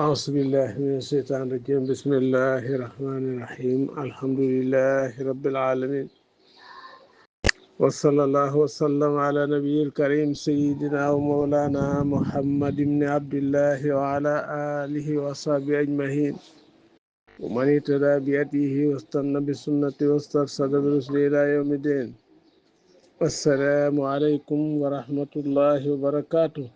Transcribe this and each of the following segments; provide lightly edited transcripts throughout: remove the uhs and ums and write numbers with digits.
أعوذ بالله من الشيطان الرجيم بسم الله الرحمن الرحيم الحمد لله رب العالمين وصلى الله وسلم على نبي الكريم سيدنا ومولانا محمد بن عبد الله وعلى آله وصحبه أجمعين ومن اهتدى بهديه واستنى بسنته واسترشد برشده إلى يوم الدين. السلام عليكم ورحمة الله وبركاته.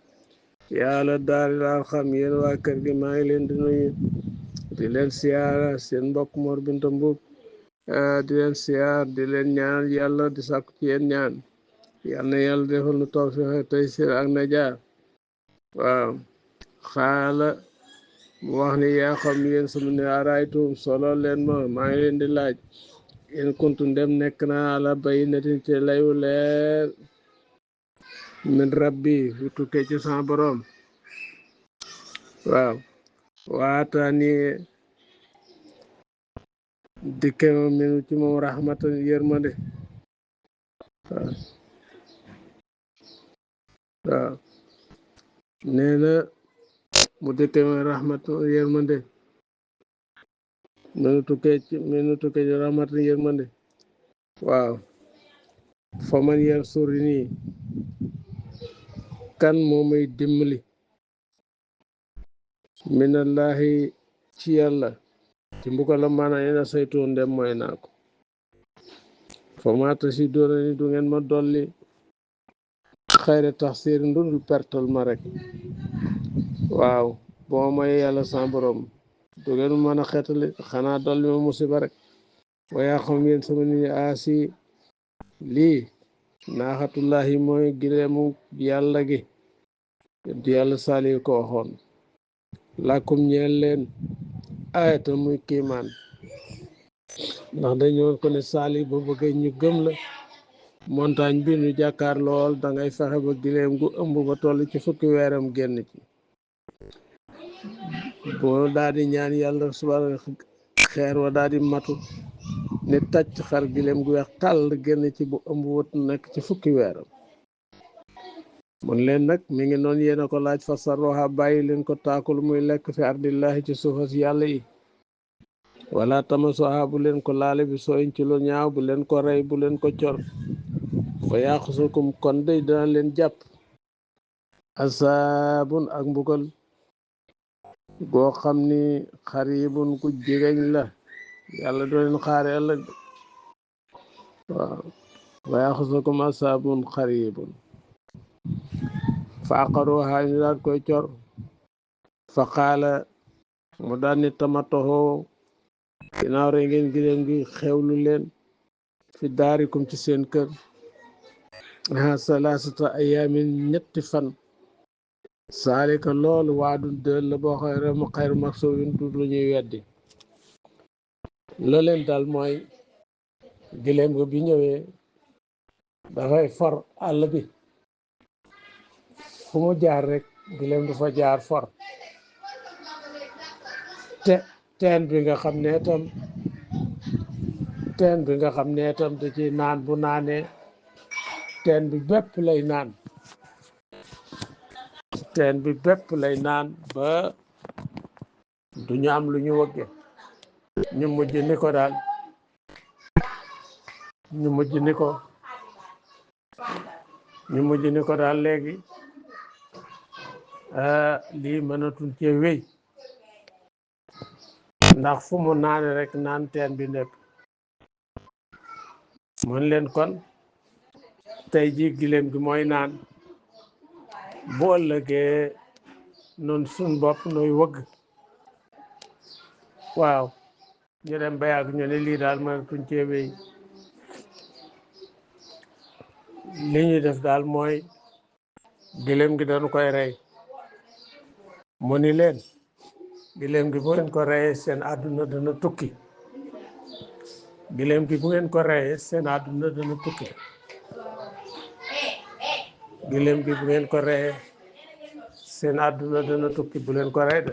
yàlla daal daal xam yéen waa kër gi maa ngi leen di nuyu di leen siyaara seen mbokk Mor Binta Mbub di leen siyaar di leen ñaan yàlla di sàkku ci yéen ñaan yal na yàlla defal nu tawfiq taysir ak najaar. waaw xaala mu wax ni yaa xam yéen sama ne araytum solo leen maa ngi leen di laaj in kuntu ndem nekk naa ala bayyinatin ci layu leer min rabbi fu tukkee ci sama borom. waaw waataani dikke ma minu ci moom rahmatan yërmande. waaw nee na mu dikke ma rahmatan yërmande minu tukkee ci rahmatan yërmande. waaw fa man yansurini kan moo may dimbali minallahi ci yàlla ci mbugal la maanaam ina saytoon dem mooy naa ko. fa maata si doona ni du ngeen ma dolli xayre taxsiir ndundul pertal ma rek. waaw boo may yàlla sa borom du ngeen mën a xeetali xanaa dolli ma musiba rek. waaye xam ngeen sama nit ñi aasi lii naaxatullahi mooy gileemu yàlla gi di yàlla saali ko waxoon làkkum ñeel leen ayata muy kiimaan ndax dañoo ko ne saali ba bëggee ñu gëm la montagne bi ñu jàkkaar lool dangay fexe ba gileem gu ëmb ba toll ci fukki weeram génn ci boo daal di ñaan yàlla subhaana xeer wa daal di matu ne tàcc xar gileem gu weex tàll génn ci bu ëmb wut nekk ci fukki weeram. mun leen nag mi ngi noonu yéena ko laaj fa sarroha bàyyi leen ko taakul muy lekk fi ardillahi ci suufas yàlla yi wala tamasoha bu leen ko laale bi sooyin ci lu ñaaw bu leen ko rey bu leen ko cor fa yaxusukum kon day dana leen jàpp asaabun ak mbugal goo xam ni xaribun ku jegeñ la yàlla doo leen xaare ëllëg. waaw fa yaxusukum asaabun xaribun fa aqaruha ñu daal koy cor fa qaala mu daal ni tamatoxoo ginnaaw rek ngeen giléem gi xewlu leen fi daarikum ci seen kër salaasata ayaamin ñetti fan saalika loolu waadun dël la boo xayru maksuubin du lu ñuy weddi. la leen daal mooy giléem gi bi ñëwee dafay for àll bi fu mu jaar rek giléem du fa jaar for teen bi nga xam ne itam da ci naan bu naanee teen bi bépp lay naan ba du ñu am lu ñu wëgge ñu mujj ni ko daal léegi lii mënatul cee wéy ndax fu mu naane rek naan teen bi nekk. mën leen kon tey ji giléem gi mooy naan bu ëllëgee noonu suñ bopp nooy wëgg. waaw ñu dem ba yàgg ñu ne lii daal mënatuñ cee wéy li ñuy def daal mooy giléem gi dañu koy rey. mu ni leen giléem gi bu ngeen ko reyee seen àdduna dana tukki. giléem gi bu ngeen ko reyee seen àdduna dana tukki. giléem gi bu ngeen ko reyee seen àdduna dana tukki bu leen ko rey de.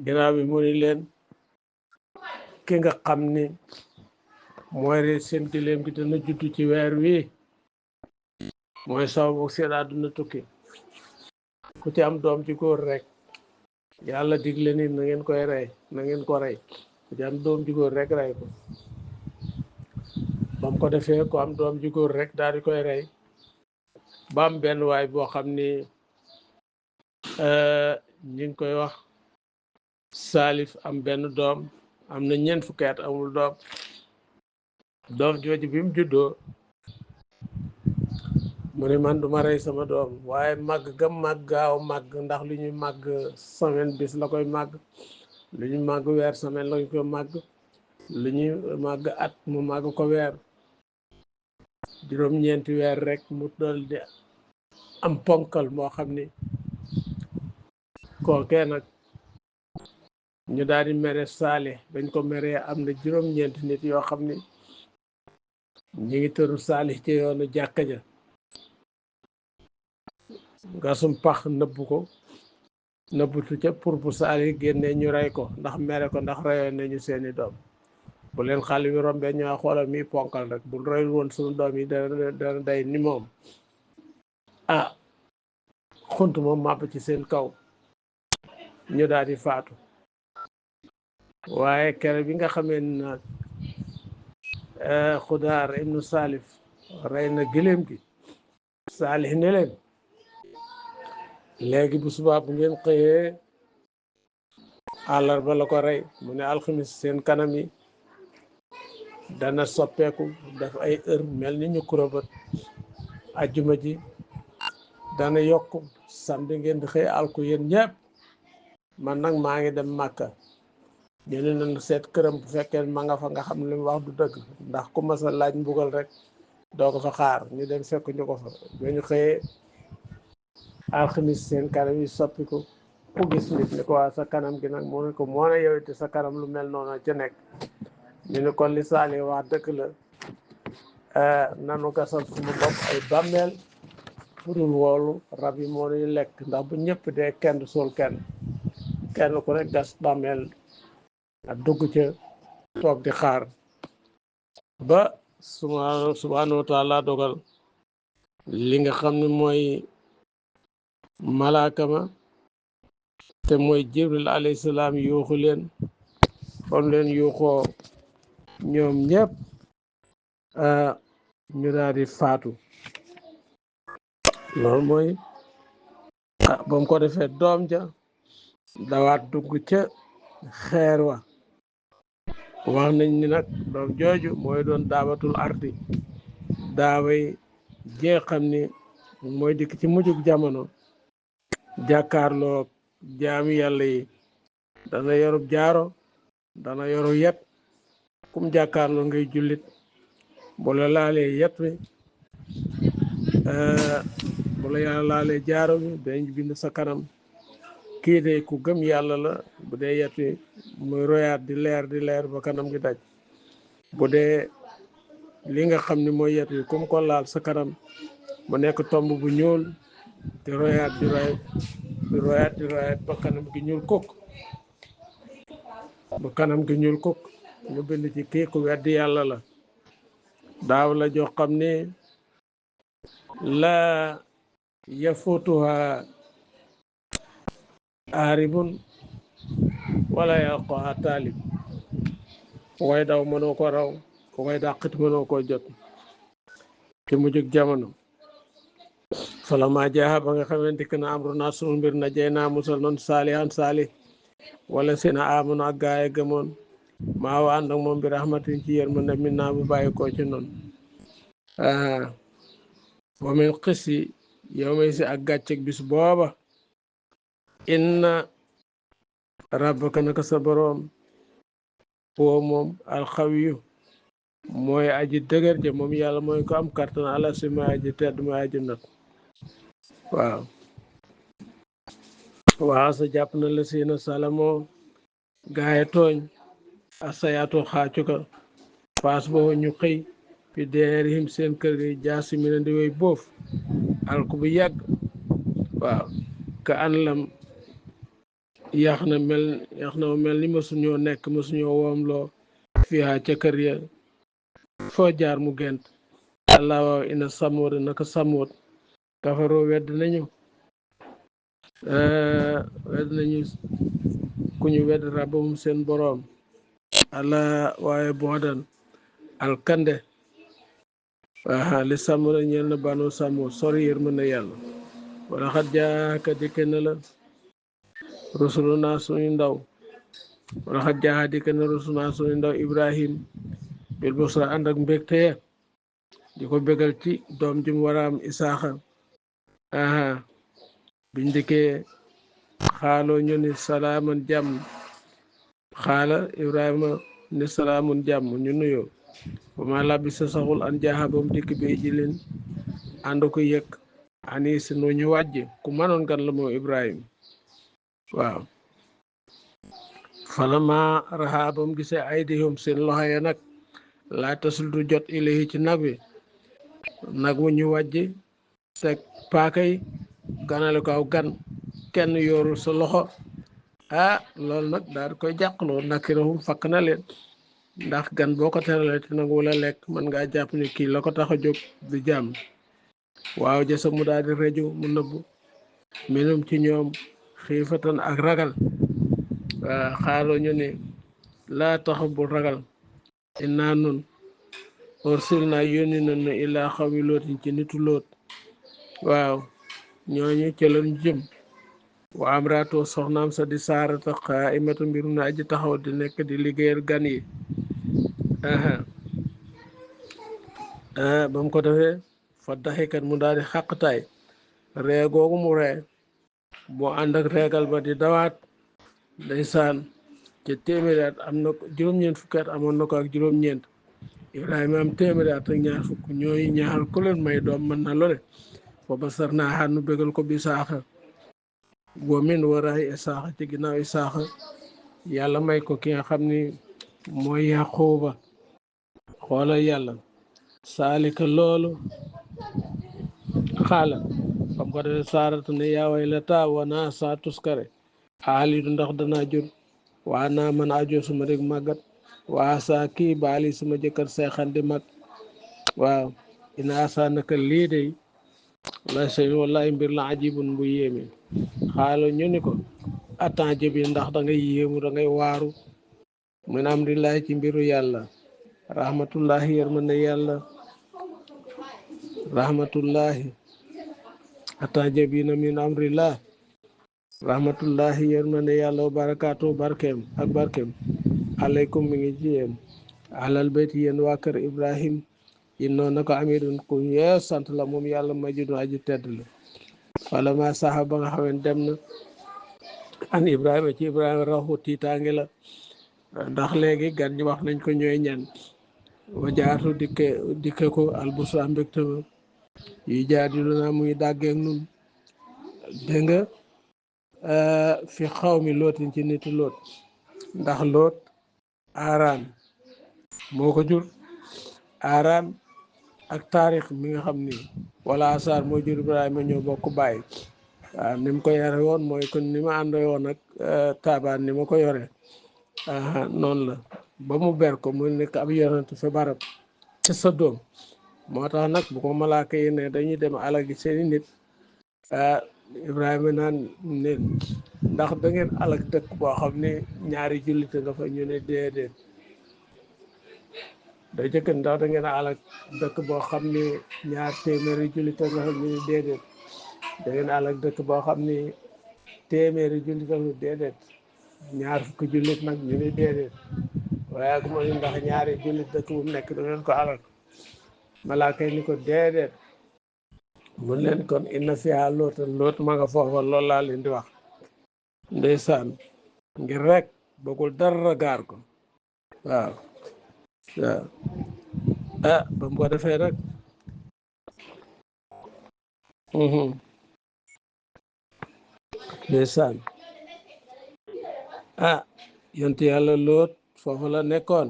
ginnaaw bi mu ni leen ki nga xam ni mooy rey seen giléem gi dana juddu ci weer wi mooy sababu seen àdduna tukki. ku ci am doom ci góor rek yàlla digle ni na ngeen koy rey na ngeen ko rey jam doom ju góor rek rey ko bam ko defee ko am doom ju góor rek daal di koy rey ba am benn waay boo xam ni ñi ngi koy wax Salif am benn doom am na ñeent fukki at amul doom jooju bi mu juddoo mu ne man duma rey sama doom waaye màgg gam màgg gaaw màgg ndax lu ñuy màgg semaine bis la koy màgg lu ñuy màgg weer semaine la koy màgg lu ñuy màgg at mu màgg ko weer juróom-ñeenti weer rek mu dal di am ponkal moo xam ni kookee nag ñu daal di mere Saale bañ ko meree am na juróom-ñeenti nit yoo xam ni ñi ngi tëru Saali ci yoonu jàkka ja gasum pax nëbbu ko nëbbutu ca pour bu Saali génnee ñu rey ko ndax mere ko ndax reyoon nañu seeni doom bu leen xale bi rombee ñoo xoolal mi ponkal rek bu reyul woon suñu doom yi dana day ni moom ah xunt moom màbb ci seen kaw ñu daal di faatu waaye kere bi nga xamee nag Xudaar ibnu Salif rey na gëléem gi Saalih ne leen léegi bu subaa bu ngeen xëyee àllarba la ko rey mu ne alxamis seen kanam yi dana soppeeku def ay heure mel ni ñu kurobët ajjuma ji dana yokk samedi ngeen di xëy alku yéen ñëpp man nag maa ngi dem Màkka ñu ne nañ seet këram bu fekkee ma nga fa nga xam li mu wax du dëgg ndax ku mas a laaj mbugal rek doo ko fa xaar ñu dem fekk ñu ko fa ba ñu xëyee alxamis seen kanam yi soppiku ku gis nit ni ko waa sa kanam gi nag moo ne ko moo ne yow it sa kanam lu mel noonu ca nekk ñu ne kon li Saali wax dëgg la nanu gasal suñu bopp ay bàmmeel furul woolu rab yi moo nuy lekk ndax bu ñëpp dee kenn suul kenn ku rek gas bàmmeel ak dugg ca toog di xaar ba subhaanahu wa taala dogal li nga xam ne mooy malaakama te mooy Jibril alayhi salaam yuuxu leen bam leen yuuxoo ñoom ñëpp ñu daal di faatu loolu mooy ba mu ko defee doom ja dawaat dugg ca xeer wa wax nañ ni nag doom jooju mooy doon daawatul ardi daaway jee xam ni mooy dikk ci mujjug jamono jàkkaarloo jaami yàlla yi dana yorub jaaro dana yoru yet kum jàkkaarloo ngay jullit bu la laalee yet wi bu la yàlla laalee jaaro bi dañ bind sa kanam kii de ku gëm yàlla la bu dee yet wi muy royaat di leer ba kanam gi daj bu dee li nga xam ni mooy yet wi kum ko laal sa kanam mu nekk tomb bu ñuul di royaat di royaat ba kanam gi ñuul kukk ñu bind ci kii ku weddi yàlla la daaw la jox xam ne la yafutuha aaribun wala yalqaha taalib ku koy daw mënoo ko raw ku koy dàqit mënoo ko jot ci mujjug jamono falama jaaha ba nga xamante que na amru naa sunu mbir na jey naa musal noon saalihan saalih wala sina amanu ak gaay gëmoon maa wa ànd ak moom bi rahmatin ci yërmande min naa bu bàyyi koo ci noonu wa min xisi yow may si ak gàcceg bis booba inna rabbaka naka sa boroom foo moom alxawiyu mooy aji dëgër ja moom yàlla mooy ko am kartan ala si mooy aji tedd mooy aji not waaw sa jàpp na la siina salamoo gaaye tooñ asayaatu xaacuka paas boo ñu xëy fi deerihim seen kër gi jaasi mi na di way boof alku bu yàgg waaw ka an lam yax na mel ni mësuñoo nekk mësuñoo woomloo fiha ca kër ya foo jaar mu gent allah waaw ina samood naka samood kafaroo wedd nañu wedd nañu ku ñu wedd rabbum seen boroom ala waaye boodan alkande li samra ñeel na banu sàmm sori yërmande yàlla wala xat jaaka dikke na la rusuluna suñu ndaw wala xat jaaka dikke na rusuluna suñu ndaw Ibrahim bil busra ànd ak mbégte di ko bégal ci doom ji mu war a am Isaaxa biñ dikkee xaaloo ñu ni salaaman jàmm xaala Ibrahima ni salaamun jàmm ñu nuyoo ba ma labbi sa saxul an jaaxa ba mu dikk bi jilin ànd ko yëg ani si nu ñu wàjj ku mënoon gan la moom Ibrahima waaw fala ma raxa ba mu gisee aydihum seen loxo ya nag laa tasul du jot ilahi ci nag wi nag wu ñu wàjj teg paaka yi ganale ko aw gan kenn yoorul sa loxo loolu nag daal koy jàqloo nakirahum fakk na leen ndax gan boo ko teralee te nag wala lekk mën ngaa jàpp ni kii la ko tax a jóg di jàmm waaw jasa mu daal di reju mu nëbbu minum ci ñoom xiifatan ak ragal xaaloo ñu ne laa tax bu ragal innaa nun ursil naa yónni nañu illaa xawmi lootin ci nitu loot waaw ñooñu ca lañu jëm wa amraatoo soxnaam sa di saarata qaa'imatu mbiru na aji taxaw di nekk di liggéeyal gan yi ba mu ko defee fa daxikat mu daal di xàqtaay ree googu mu ree moo ànd ak reegal ba di dawaat ndeysaan ca téeméeri at am na juróom-ñeent fukki at amoon na ko ak juróom-ñeent Ibrahima am téeméeri at ak ñaar fukk ñooy ñaar ku leen may doom mën na lole fa basar naa xaar nu bégal ko bi saaxa gomin waraay Isaaxa ci ginnaaw Isaaxa yàlla may ko ki nga xam ni mooy Yaquuba xoolal yàlla saalika loolu xaala xam ko defee saarata ne yaaway la taa wana saa tuskare xaalidu ndax danaa jur waa naa man ajo suma dég màggat waa saa kii baali suma jëkkër seexan di mag waaw ina asa naka lii day la sey wallahi mbir la ajibun bu yéeme xaalo ñu ni ko attan jëbi ndax da ngay yéemu da ngay waaru min amrillahi ci mbiru yàlla rahmatullahi yërmande yàlla rahmatullahi attan jëbi na min amrillah rahmatullahi yërmande yàlla wa barakaatu barkeem ak barkeem aleykum mi ngi ci yéen alal bayti yéen waa kër Ibrahim innoon na ko amidun ku yee sant la moom yàlla majidun aji tedd la wala ma saxa ba nga xawen dem na an Ibrahima ci Ibrahima raxu tiitaange la ndax léegi gan ñi wax nañ ko ñooy ñan wa jaatu dikke ko albusra mbégte ma yi jaadilu naa muy dàggeeg nun dégg nga fi xaw mi lootin ci nitu loot ndax loot aaraan moo ko jur aaraan ak taarix mi nga xam ni wala asaar moo jur Ibrahima ñoo bokk bàyyi waaw ni mu ko yore woon mooy kon ni ma àndoo woon ak taabaan ni ma ko yore noonu la ba mu ber ko mu nekk ab yonent fa barab ci sa doom moo tax nag bu ko malaaka yi ne dañuy dem alagi seeni nit Ibrahima naan ne ndax da ngeen alag dëkk boo xam ne ñaari jullite nga fa ñu ne déedéet da jëkk ndax da ngeen alag dëkk boo xam ne ñaar téeméeri jullite nga fa ñu ne déedéet da ngeen alag dëkk boo xam ne téeméeri jullite nga fa déedéet ñaar fukki jullit nag ñu ne déedéet waaye ak mooy ndax ñaari jullit dëkk bu mu nekk da ngeen ko alag malaaka yi ni ko déedéet mun leen kon inna fiha lootan loot ma nga foofa loolu laa leen di wax ndeysaan ngir rek bëggul dara gaar ko waaw ba mu ko defee nag ndeysaan yonent yàlla loot foofu la nekkoon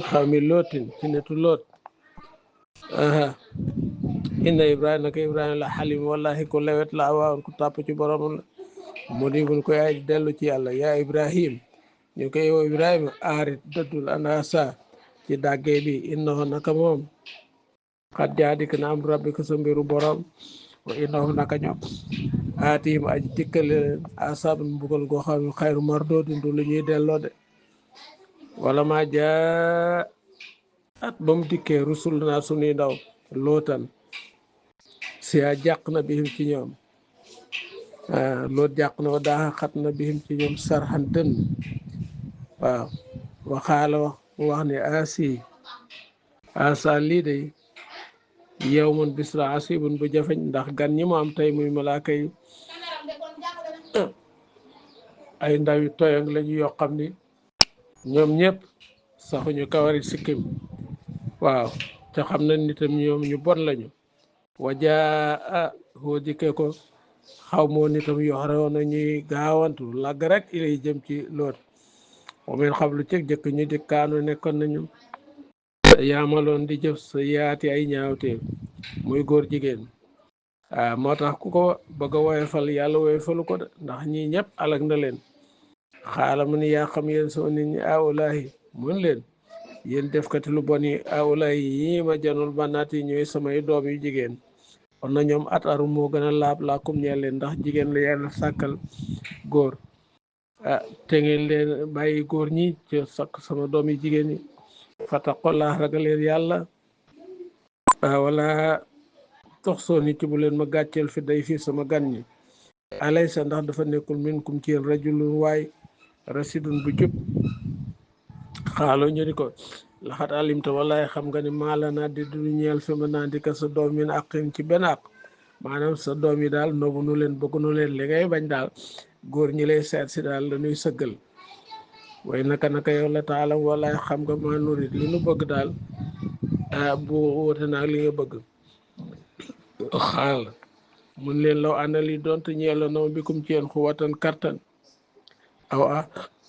xaw mi lootin ci netu loot inna Ibrahima naka Ibrahima la xalim wallahi ku lewet la awaawoon ku tàpp ci boromam la mu di bun koy aj dellu ci yàlla yaa Ibrahim ñu koy yow Ibrahima aarit dëddul anasa ci dàggee bi innahu naka moom xat jaadik na am rabbi ko sa mbiru borom wa innahu naka ñoom aatihim aji dikkale leen asaaban mbugal goo xam ne xayru mardoodin du lu ñuy delloo de wala ma jaa at ba mu dikkee rusul naa sunuy ndaw lootan si a jàq na bihim ci ñoom loot jàq na wa daaxa xat na bihim ci ñoom sarxan dënn waaw waxaala wax mu wax ne asa lii day yow mun bis la asibun bu jafeñ ndax gan ñi mu am tey muy malaaka yi ay ndaw yu toyang lañu yoo xam ni ñoom ñëpp saxuñu kawari sikkim waaw te xam na nitam ñoom ñu bon lañu wajaa hoo dikke ko xaw moo nitam yoxrewoon na ñuy gaawantu làgg rek ilay jëm ci loot moomeen xam lu cëg jëkk ñu di kaanu nekkoon nañu yaamaloon di jëf sa yaati ay ñaawteef muy góor jigéen moo tax ku ko bëgg a woyofal yàlla woyofalu ko de ndax ñii ñëpp alag na leen xaala mu ni yaa xam yéen soo nit ñi awulaahi mun leen yéen defkati lu bon yi awulaahi yii ma janul banaat yi ñooy samay doom yu jigéen kon na ñoom ataru moo gën a laab laakum ñeel leen ndax jigéen la yàlla sàkkal góor te ngeen leen bàyyi góor ñi ci sakk sama doom yu jigéen yi fataqullah ragaleen yàlla wala tox soo nit ci bu leen ma gàcceel fi day fii sama gan ñi alaysa ndax dafa nekkul minkum ci yéen rajulun waay rasidun bu jub xaaloo ñu di ko laxat alimta wallaay xam nga ni maala naa di du ñeel fi ma naa di ka sa doom min aqin ci benn àq maanaam sa doom yi daal noobu nu leen bëgg nu leen li ngay bañ daal góor ñi lay seet si daal dañuy sëggal way naka yow la taalam wallaay xam nga ma nurit li nu bëgg daal bu wute naag li nga bëgg xaal mun leen law ànda li doonte ñeelo naw bikum ci yéen xuwatan kartan aw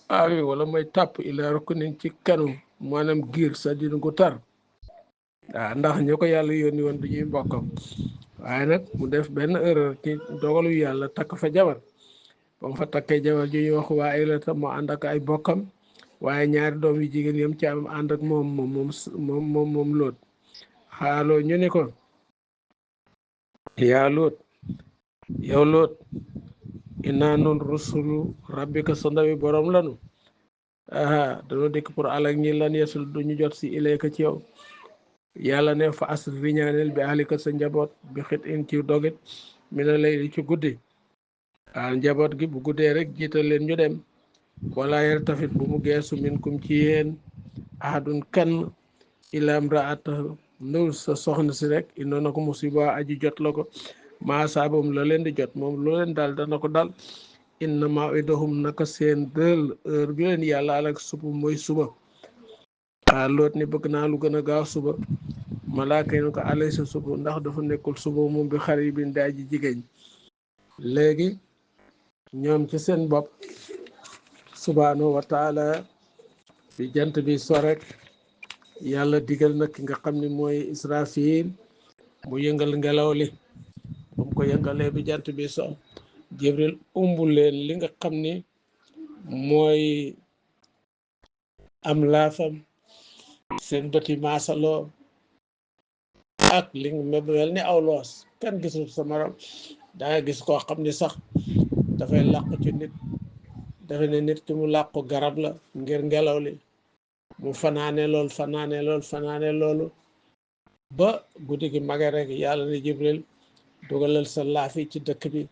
awi wala may tàpp ila ruknin ci kanu maanaam giir sa dina gu tar ndax ñu ko yàlla yónni woon du ñuy mbokkam waaye nag mu def benn erreur ci dogalu yàlla takk fa jabar ba mu fa takkee jabar ji ñu wax waa ay la tam mu ànd ak ay bokkam waaye ñaari doom yu jigéen yam ci am ànd ak moom loot xaaloo ñu ni ko yaa loot yow loot inaa nun rusulu rabbika sa ndawi borom lanu dañoo dikk pour alak ñi lan yesul duñu jot si ilayka ci yow yàlla ne fa asri riñaaneel bi ahlika sa njaboot bi xit in ci dogit mi na lay ci guddi njaboot gi bu guddee rek jiital leen ñu dem wala yar tafit bu mu geesu min kum ci yéen ahadun kan ilam raata ndul sa soxna si rek indoon na ko musiba aji jot la ko maa saabam la leen di jot moom loo leen daal dana ko dal inna mawidahum naka seen dël heure bi leen yàlla alak suba mooy suba loot ni bëgg naa lu gën a gaaw suba malaaka yi ko alay sa suba ndax dafa nekkul suba moom bi xar yi bin daa ji jigéen léegi ñoom ci seen bopp subhanahu wa taala bi jant bi so rek yàlla digal na ki nga xam ne mooy Israfil mu yëngal ngelaw li bu mu ko yëngalee bi jant bi so Jibril umbu leen li nga xam ni mooy am laafam seen bëti maasaloo ak li nga mel ni aw loos kenn gisul sa morom danga gis koo xam ni sax dafay làqu ci nit dafa ne nit ki mu làqu garab la ngir ngelaw li mu fanaane loolu ba guddi gi mage rek yàlla ne Jibril dugalal sa laafi ci dëkk bi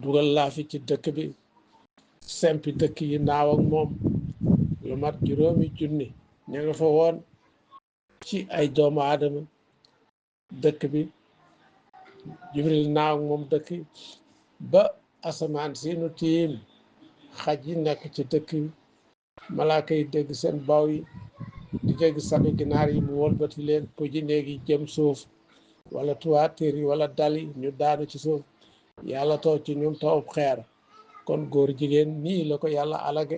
dugal laafi ci dëkk bi sempi dëkk yi naaw ak moom lu mat 5,000 ña nga fa woon ci ay doomu aadama dëkk bi Jibril naaw ak moom dëkk ba asamaan si nu tiim xaj yi nekk ci dëkk bi malaaka yi dégg seen baw yi di dégg sami ginaar yi mu wolbati leen puji néegi jëm suuf wala toiture yi wala dal yi ñu daanu ci suuf yàlla taw ci ñoom tawub xeer kon góor jigéen nii la ko yàlla alage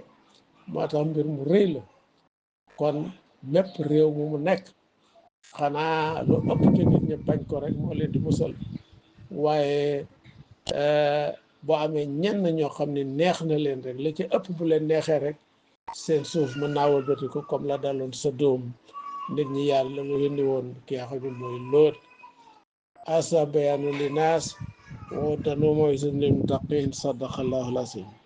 moo tax mbir mu rëy la kon mépp réew mu nekk xanaa lu ëpp te nit ñi bañ ko rek moo leen di musal waaye boo amee ñenn ñoo xam ne neex na leen rek la ci ëpp bu leen neexee rek seen suuf mën naa wëlbati ko comme la daloon sa doom nit ñi yàlla la yónni woon ki nga xam ne mooy Lóot asa bayaanu li naas وهدى وموعظة للمتقين صدق الله العظيم